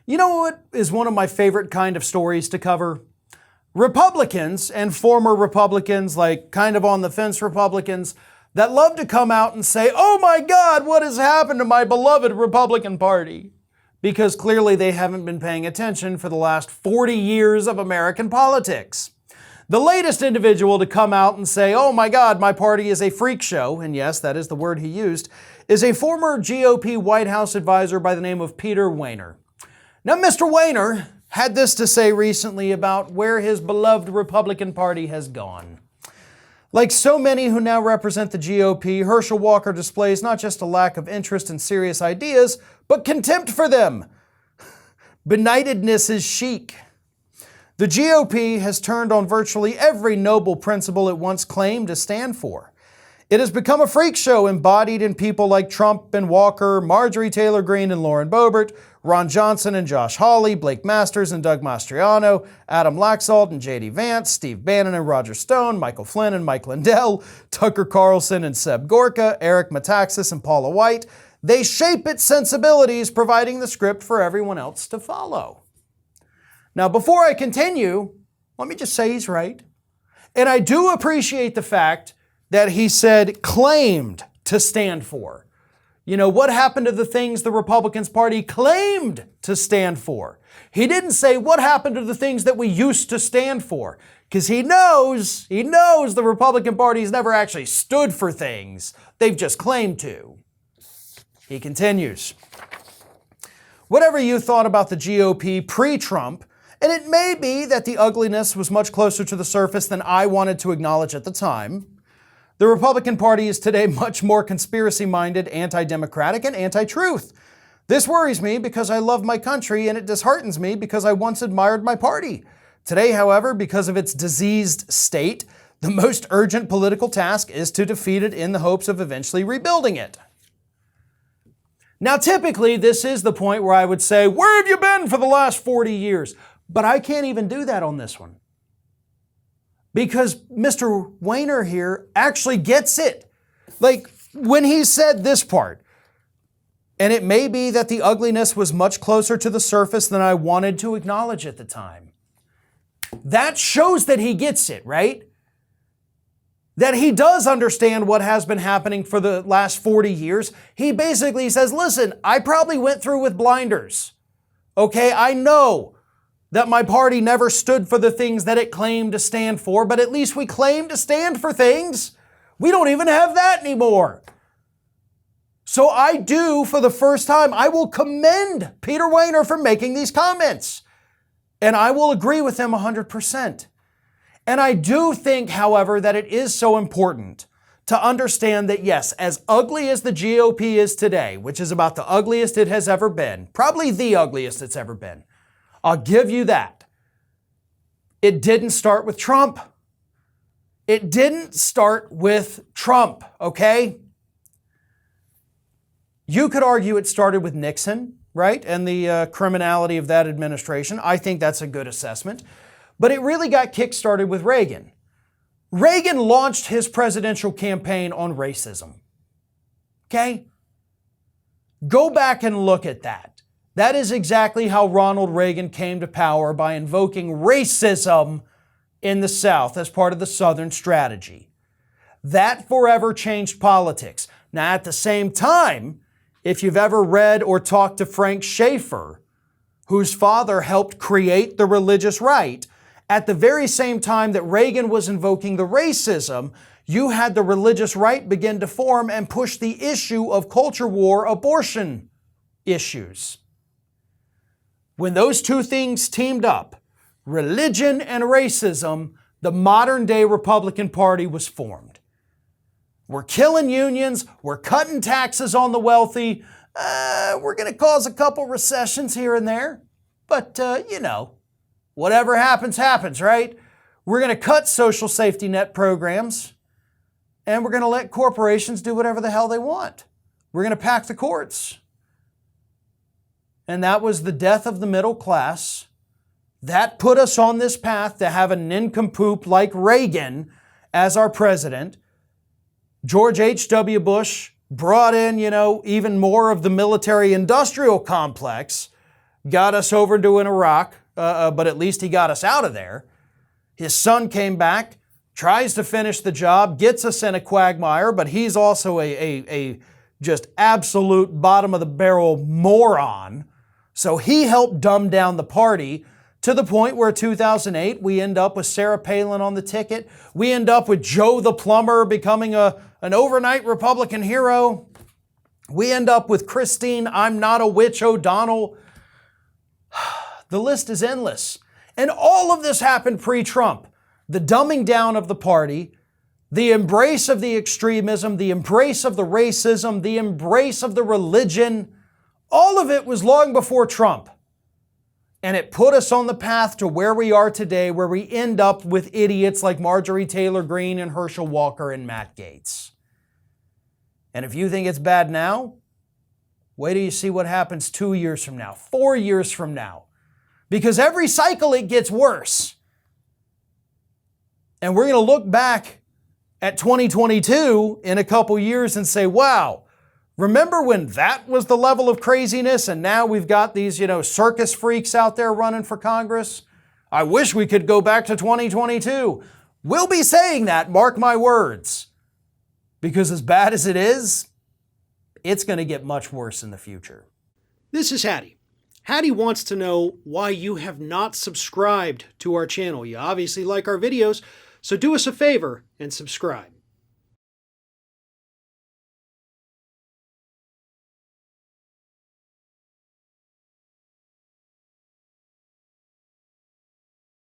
You know what is one of my favorite kind of stories to cover? Republicans and former Republicans, like kind of on the fence Republicans, that love to come out and say, "Oh my God, what has happened to my beloved Republican Party?" Because clearly they haven't been paying attention for the last 40 years of American politics. The latest individual to come out and say, "Oh my God, my party is a freak show," and yes, that is the word he used, is a former GOP White House advisor by the name of Peter Wehner. Now, Mr. Wehner had this to say recently about where his beloved Republican Party has gone. Like so many who now represent the GOP, Herschel Walker displays not just a lack of interest in serious ideas, but contempt for them. Benightedness is chic. The GOP has turned on virtually every noble principle it once claimed to stand for. It has become a freak show embodied in people like Trump and Walker, Marjorie Taylor Greene and Lauren Boebert, Ron Johnson and Josh Hawley, Blake Masters and Doug Mastriano, Adam Laxalt and J.D. Vance, Steve Bannon and Roger Stone, Michael Flynn and Mike Lindell, Tucker Carlson and Seb Gorka, Eric Metaxas and Paula White. They shape its sensibilities, providing the script for everyone else to follow. Now, before I continue, let me just say he's right. And I do appreciate the fact that he said claimed to stand for. You know, what happened to the things the Republican Party claimed to stand for? He didn't say what happened to the things that we used to stand for, because he knows the Republican Party's never actually stood for things. They've just claimed to. He continues. Whatever you thought about the GOP pre-Trump, and it may be that the ugliness was much closer to the surface than I wanted to acknowledge at the time, the Republican Party is today much more conspiracy-minded, anti-democratic, and anti-truth. This worries me because I love my country, and it disheartens me because I once admired my party. Today, however, because of its diseased state, the most urgent political task is to defeat it in the hopes of eventually rebuilding it. Now, typically, this is the point where I would say, "Where have you been for the last 40 years?" But I can't even do that on this one. Because Mr. Wehner here actually gets it. Like when he said this part, and it may be that the ugliness was much closer to the surface than I wanted to acknowledge at the time. That shows that he gets it, right? That he does understand what has been happening for the last 40 years. He basically says, listen, I probably went through with blinders. Okay, I know that my party never stood for the things that it claimed to stand for, but at least we claim to stand for things. We don't even have that anymore. So I do, for the first time, I will commend Peter Wehner for making these comments. And I will agree with him 100%. And I do think, however, that it is so important to understand that, yes, as ugly as the GOP is today, which is about the ugliest it has ever been, probably the ugliest it's ever been, I'll give you that. It didn't start with Trump. It didn't start with Trump, okay? You could argue it started with Nixon, right? And the criminality of that administration. I think that's a good assessment. But it really got kick-started with Reagan. Reagan launched his presidential campaign on racism, okay? Go back and look at that. That is exactly how Ronald Reagan came to power, by invoking racism in the South as part of the Southern strategy. That forever changed politics. Now, at the same time, if you've ever read or talked to Frank Schaeffer, whose father helped create the religious right, at the very same time that Reagan was invoking the racism, you had the religious right begin to form and push the issue of culture war abortion issues. When those two things teamed up, religion and racism, the modern day Republican Party was formed. We're killing unions, we're cutting taxes on the wealthy, we're going to cause a couple recessions here and there, but whatever happens, happens, right? We're going to cut social safety net programs, and we're going to let corporations do whatever the hell they want. We're going to pack the courts. And that was the death of the middle class. That put us on this path to have a nincompoop like Reagan as our president. George H.W. Bush brought in, even more of the military-industrial complex, got us over to Iraq, but at least he got us out of there. His son came back, tries to finish the job, gets us in a quagmire, but he's also a just absolute bottom of the barrel moron. So he helped dumb down the party to the point where 2008, we end up with Sarah Palin on the ticket. We end up with Joe the plumber becoming an overnight Republican hero. We end up with Christine, I'm not a witch, O'Donnell. The list is endless. And all of this happened pre-Trump. The dumbing down of the party, the embrace of the extremism, the embrace of the racism, the embrace of the religion, all of it was long before Trump. And it put us on the path to where we are today, where we end up with idiots like Marjorie Taylor Greene and Herschel Walker and Matt Gaetz. And if you think it's bad now, wait till you see what happens 2 years from now, 4 years from now. Because every cycle it gets worse. And we're going to look back at 2022 in a couple years and say, wow, remember when that was the level of craziness and now we've got these, circus freaks out there running for Congress? I wish we could go back to 2022. We'll be saying that, mark my words. Because as bad as it is, it's going to get much worse in the future. This is Hattie. Hattie wants to know why you have not subscribed to our channel. You obviously like our videos, so do us a favor and subscribe.